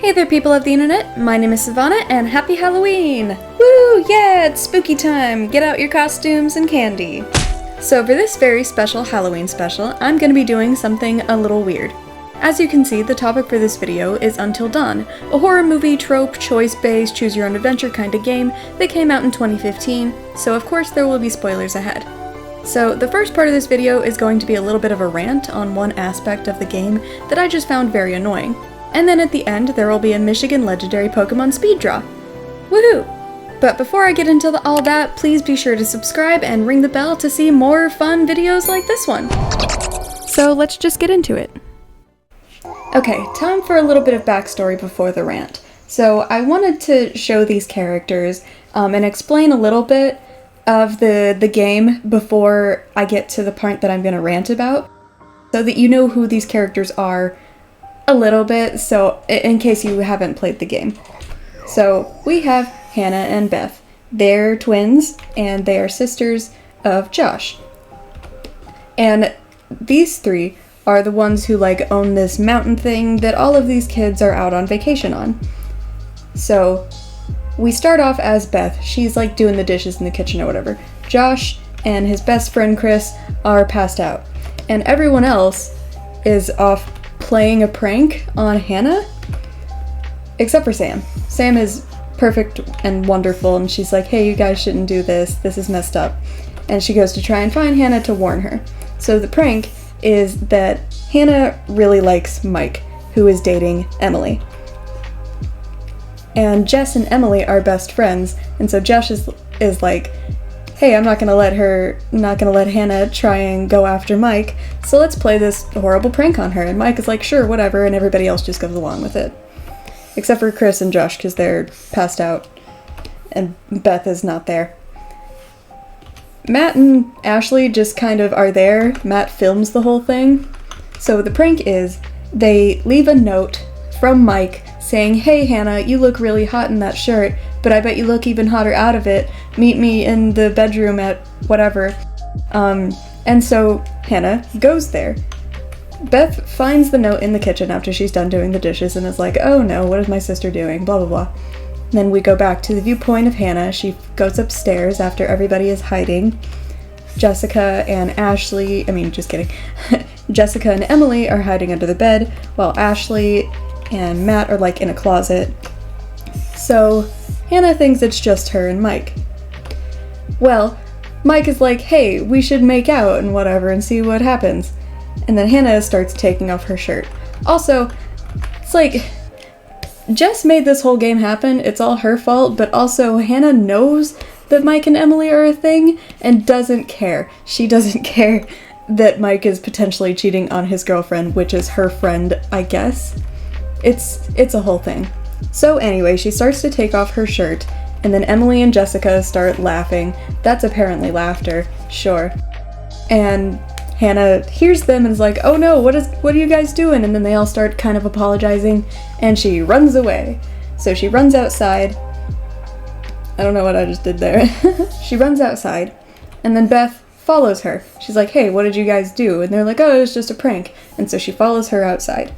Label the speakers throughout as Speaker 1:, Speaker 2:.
Speaker 1: Hey there people of the internet, my name is Sivana and happy Halloween! Woo, yeah, it's spooky time! Get out your costumes and candy! So for this very special Halloween special, I'm going to be doing something a little weird. As you can see, the topic for this video is Until Dawn, a horror movie trope, choice-based, choose-your-own-adventure kind of game that came out in 2015, so of course there will be spoilers ahead. So the first part of this video is going to be a little bit of a rant on one aspect of the game that I just found very annoying. And then at the end, there will be a Michigan Legendary Pokemon speed draw. Woohoo! But before I get into all that, please be sure to subscribe and ring the bell to see more fun videos like this one. So let's just get into it. Okay, time for a little bit of backstory before the rant. So I wanted to show these characters and explain a little bit of the game before I get to the part that I'm going to rant about, so that you know who these characters are a little bit, so in case you haven't played the game. So we have Hannah and Beth. They're twins and they are sisters of Josh. And these three are the ones who own this mountain thing that all of these kids are out on vacation on. So we start off as Beth. She's doing the dishes in the kitchen or whatever. Josh and his best friend Chris are passed out. And everyone else is off playing a prank on Hannah, except for Sam. Sam is perfect and wonderful, and she's like, hey, you guys shouldn't do this, this is messed up. And she goes to try and find Hannah to warn her. So the prank is that Hannah really likes Mike, who is dating Emily. And Jess and Emily are best friends, and so Josh is like, hey, I'm not gonna let Hannah try and go after Mike, so let's play this horrible prank on her. And Mike is like, sure, whatever, and everybody else just goes along with it. Except for Chris and Josh, because they're passed out, and Beth is not there. Matt and Ashley just kind of are there. Matt films the whole thing. So the prank is, they leave a note from Mike saying, hey Hannah, you look really hot in that shirt, but I bet you look even hotter out of it. Meet me in the bedroom at whatever. And so Hannah goes there. Beth finds the note in the kitchen after she's done doing the dishes and is like, oh no, what is my sister doing? Blah, blah, blah. Then we go back to the viewpoint of Hannah. She goes upstairs after everybody is hiding. Jessica and Emily are hiding under the bed, while Ashley and Matt are in a closet. So Hannah thinks it's just her and Mike. Well, Mike is like, hey, we should make out and whatever and see what happens. And then Hannah starts taking off her shirt. Also, it's Jess made this whole game happen, it's all her fault, but also Hannah knows that Mike and Emily are a thing and doesn't care. She doesn't care that Mike is potentially cheating on his girlfriend, which is her friend, I guess. It's a whole thing. So anyway, she starts to take off her shirt, and then Emily and Jessica start laughing. That's apparently laughter, sure. And Hannah hears them and is like, oh no, what are you guys doing? And then they all start kind of apologizing, and she runs away. So she runs outside. I don't know what I just did there. She runs outside, and then Beth follows her. She's like, hey, what did you guys do? And they're like, oh, it was just a prank. And so she follows her outside.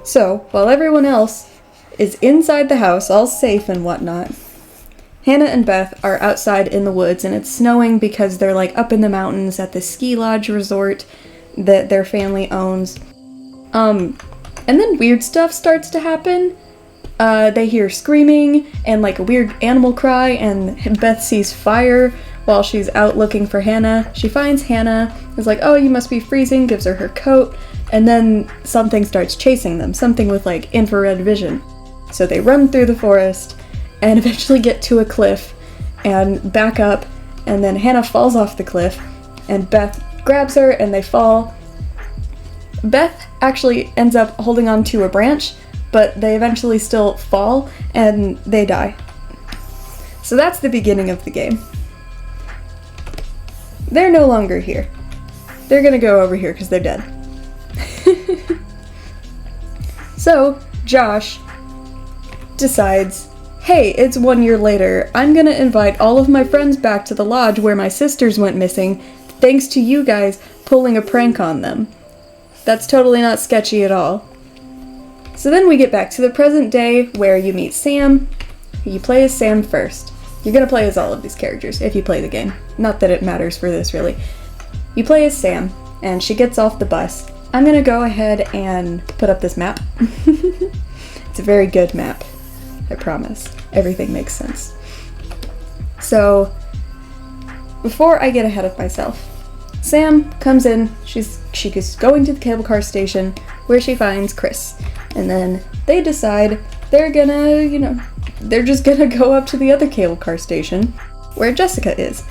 Speaker 1: So, while everyone else is inside the house, all safe and whatnot, Hannah and Beth are outside in the woods, and it's snowing because they're up in the mountains at the ski lodge resort that their family owns. And then weird stuff starts to happen. They hear screaming and a weird animal cry, and Beth sees fire while she's out looking for Hannah. She finds Hannah, is like, oh, you must be freezing, gives her her coat, and then something starts chasing them, something with infrared vision. So they run through the forest and eventually get to a cliff and back up, and then Hannah falls off the cliff and Beth grabs her and they fall. Beth actually ends up holding on to a branch, but they eventually still fall and they die. So that's the beginning of the game. They're no longer here. They're gonna go over here because they're dead. So Josh decides, hey, it's 1 year later, I'm gonna invite all of my friends back to the lodge where my sisters went missing, thanks to you guys pulling a prank on them. That's totally not sketchy at all. So then we get back to the present day where you meet Sam. You play as Sam first. You're gonna play as all of these characters if you play the game. Not that it matters for this, really. You play as Sam, and she gets off the bus. I'm gonna go ahead and put up this map. It's a very good map, I promise. Everything makes sense. So, before I get ahead of myself, Sam comes in, she's going to the cable car station where she finds Chris. And then they decide they're gonna, they're just gonna go up to the other cable car station where Jessica is.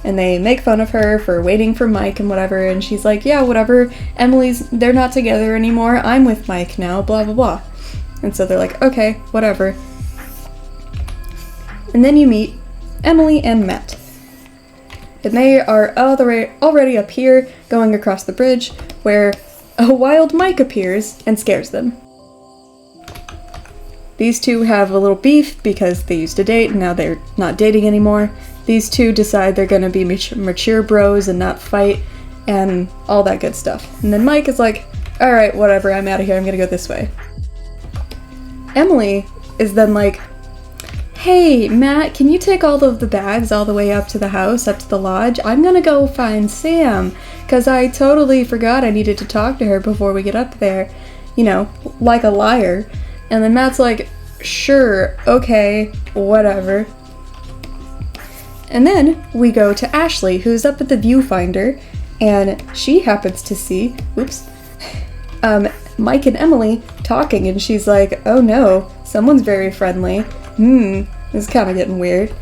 Speaker 1: And they make fun of her for waiting for Mike and whatever, and she's like, yeah, whatever, they're not together anymore, I'm with Mike now, blah blah blah. And so they're like, okay, whatever. And then you meet Emily and Matt. And they are already up here, going across the bridge, where a wild Mike appears and scares them. These two have a little beef because they used to date and now they're not dating anymore. These two decide they're gonna be mature bros and not fight and all that good stuff. And then Mike is like, alright, whatever, I'm out of here, I'm gonna go this way. Emily is then like, hey, Matt, can you take all of the bags all the way up to the house, up to the lodge? I'm gonna go find Sam, because I totally forgot I needed to talk to her before we get up there. Like a liar. And then Matt's like, sure, okay, whatever. And then we go to Ashley, who's up at the viewfinder, and she happens to see, Mike and Emily talking, and she's like, oh no, someone's very friendly. This is kind of getting weird.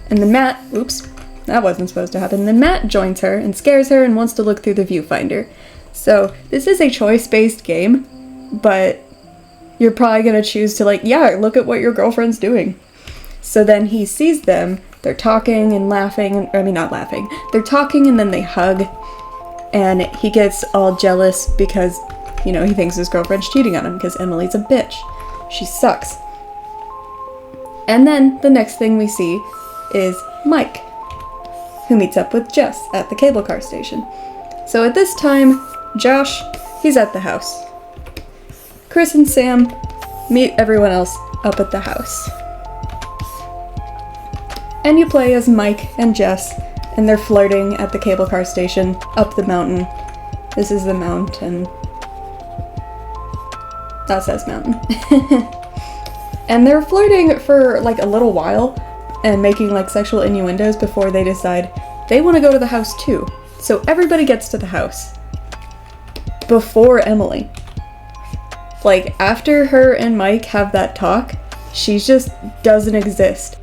Speaker 1: And then Matt, that wasn't supposed to happen. Then Matt joins her and scares her and wants to look through the viewfinder. So this is a choice-based game, but you're probably gonna choose to look at what your girlfriend's doing. So then he sees them, they're talking and laughing, not laughing, they're talking and then they hug, and he gets all jealous because, he thinks his girlfriend's cheating on him because Emily's a bitch. She sucks. And then the next thing we see is Mike, who meets up with Jess at the cable car station. So at this time, Josh, he's at the house. Chris and Sam meet everyone else up at the house. And you play as Mike and Jess, and they're flirting at the cable car station up the mountain. This is the mountain. That says mountain. And they're flirting for a little while and making sexual innuendos before they decide they want to go to the house too. So everybody gets to the house before Emily. After her and Mike have that talk, she just doesn't exist.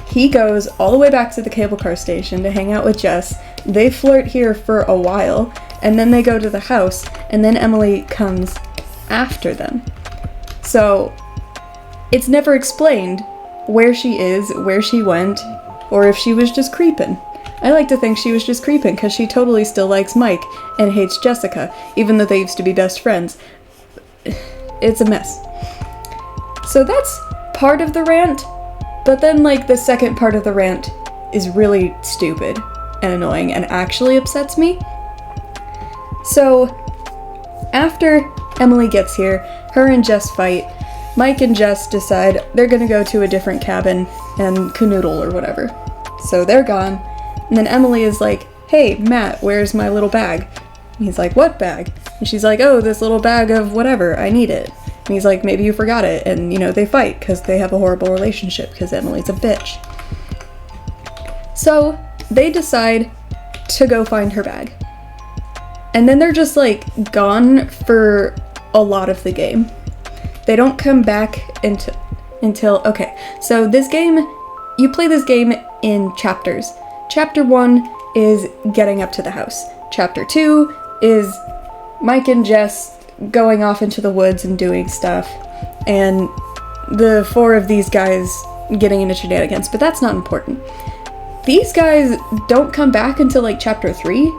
Speaker 1: He goes all the way back to the cable car station to hang out with Jess. They flirt here for a while, and then they go to the house, and then Emily comes after them. So it's never explained where she is, where she went, or if she was just creeping. I like to think she was just creeping because she totally still likes Mike and hates Jessica, even though they used to be best friends. It's a mess. So that's part of the rant, but then the second part of the rant is really stupid and annoying and actually upsets me. So after Emily gets here, her and Jess fight. Mike and Jess decide they're gonna go to a different cabin and canoodle or whatever. So they're gone, and then Emily is like, hey, Matt, where's my little bag? And he's like, what bag? And she's like, oh, this little bag of whatever, I need it. And he's like, maybe you forgot it. And, they fight because they have a horrible relationship because Emily's a bitch. So they decide to go find her bag. And then they're just gone for a lot of the game. They don't come back until okay. So this game, you play this game in chapters. Chapter 1 is getting up to the house. Chapter 2 is Mike and Jess going off into the woods and doing stuff, and the 4 of these guys getting into shenanigans, but that's not important. These guys don't come back until chapter 3,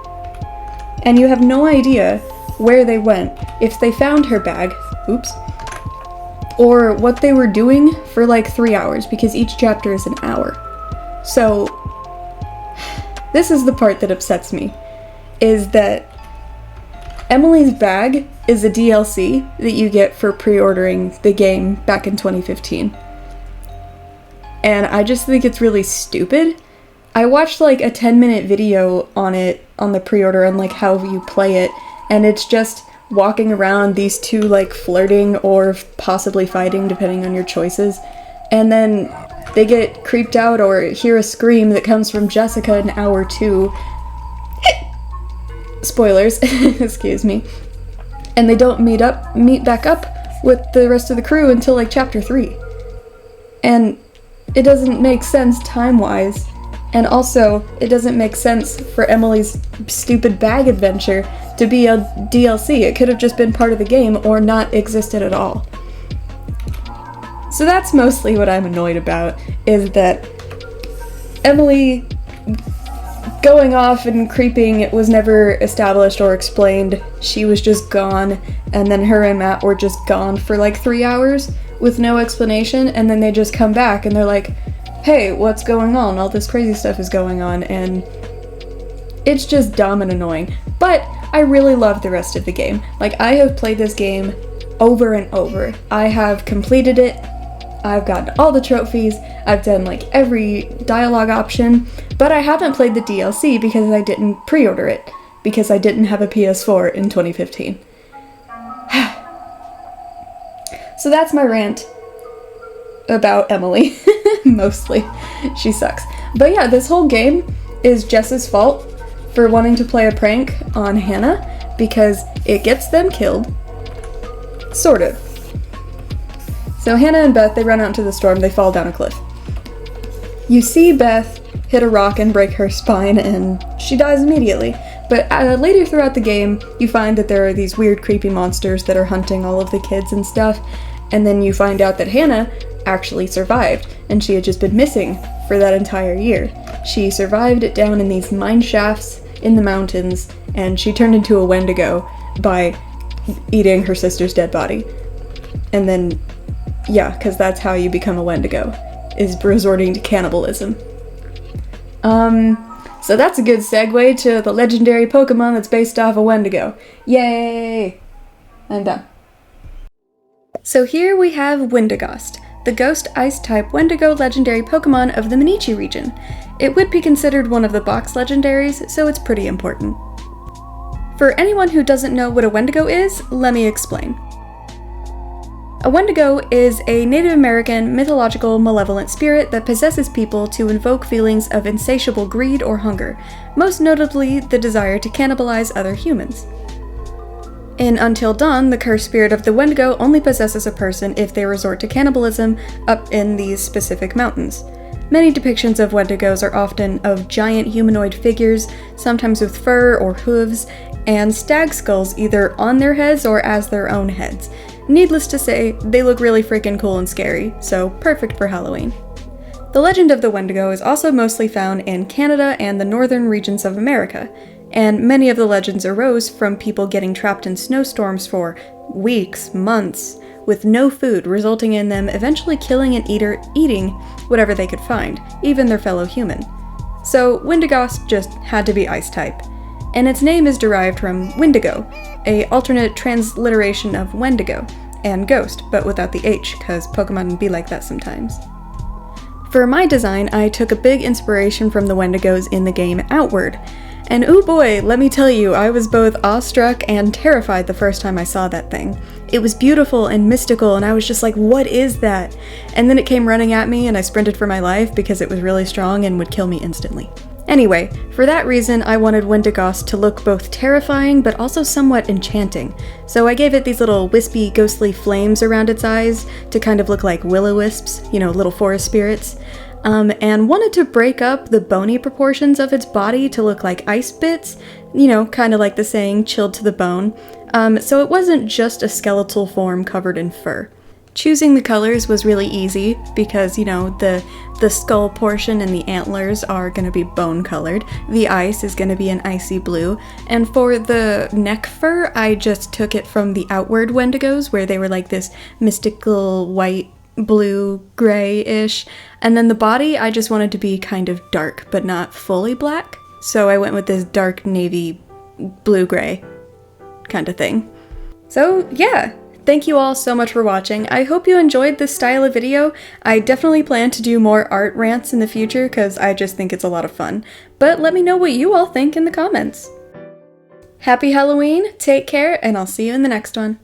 Speaker 1: and you have no idea where they went, if they found her bag, or what they were doing for 3 hours, because each chapter is an hour. So this is the part that upsets me, is that Emily's bag is a DLC that you get for pre-ordering the game back in 2015. And I just think it's really stupid. I watched like a 10-minute video on it, on the pre-order, and like how you play it, and it's just walking around, these two like flirting or possibly fighting depending on your choices, and then they get creeped out or hear a scream that comes from Jessica in hour 2. Spoilers, excuse me. And they don't meet back up with the rest of the crew until like chapter 3. And it doesn't make sense time-wise. And also, it doesn't make sense for Emily's stupid bag adventure to be a DLC. It could have just been part of the game or not existed at all. So that's mostly what I'm annoyed about, is that Emily going off and creeping was never established or explained. She was just gone, and then her and Matt were just gone for like 3 hours with no explanation, and then they just come back and they're like, hey, what's going on? All this crazy stuff is going on, and it's just dumb and annoying. But I really love the rest of the game. Like, I have played this game over and over. I have completed it. I've gotten all the trophies. I've done like every dialogue option, but I haven't played the DLC because I didn't pre-order it, because I didn't have a PS4 in 2015. So that's my rant about Emily. Mostly. She sucks. But yeah, this whole game is Jess's fault for wanting to play a prank on Hannah, because it gets them killed. Sort of. So Hannah and Beth, they run out into the storm, they fall down a cliff. You see Beth hit a rock and break her spine, and she dies immediately. But later throughout the game, you find that there are these weird creepy monsters that are hunting all of the kids and stuff, and then you find out that Hannah actually survived, and she had just been missing for that entire year. She survived down in these mine shafts in the mountains, and she turned into a Wendigo by eating her sister's dead body. And then, yeah, because that's how you become a Wendigo, is resorting to cannibalism. So that's a good segue to the legendary Pokémon that's based off a Wendigo. Yay! I'm done. So here we have Windigost, the ghost ice-type Wendigo legendary Pokémon of the Minichi region. It would be considered one of the box legendaries, so it's pretty important. For anyone who doesn't know what a Wendigo is, let me explain. A Wendigo is a Native American mythological malevolent spirit that possesses people to invoke feelings of insatiable greed or hunger, most notably the desire to cannibalize other humans. In Until Dawn, the cursed spirit of the Wendigo only possesses a person if they resort to cannibalism up in these specific mountains. Many depictions of Wendigos are often of giant humanoid figures, sometimes with fur or hooves, and stag skulls either on their heads or as their own heads. Needless to say, they look really freaking cool and scary, so perfect for Halloween. The legend of the Wendigo is also mostly found in Canada and the northern regions of America, and many of the legends arose from people getting trapped in snowstorms for weeks, months, with no food, resulting in them eventually killing and eating whatever they could find, even their fellow human. So Windigost just had to be ice-type, and its name is derived from Windigo, a alternate transliteration of Wendigo, and ghost, but without the H, cause Pokemon be like that sometimes. For my design, I took a big inspiration from the Wendigos in the game Outward, and ooh boy, let me tell you, I was both awestruck and terrified the first time I saw that thing. It was beautiful and mystical, and I was just like, what is that? And then it came running at me, and I sprinted for my life because it was really strong and would kill me instantly. Anyway, for that reason, I wanted Windigost to look both terrifying but also somewhat enchanting, so I gave it these little wispy, ghostly flames around its eyes to kind of look like will-o-wisps, you know, little forest spirits, and wanted to break up the bony proportions of its body to look like ice bits, you know, kind of like the saying, chilled to the bone, so it wasn't just a skeletal form covered in fur. Choosing the colors was really easy because, you know, the skull portion and the antlers are going to be bone colored, the ice is going to be an icy blue, and for the neck fur, I just took it from the Outward Wendigos, where they were like this mystical white, blue, gray-ish, and then the body I just wanted to be kind of dark, but not fully black, so I went with this dark navy blue-gray kind of thing. So yeah, thank you all so much for watching. I hope you enjoyed this style of video. I definitely plan to do more art rants in the future because I just think it's a lot of fun. But let me know what you all think in the comments. Happy Halloween, take care, and I'll see you in the next one.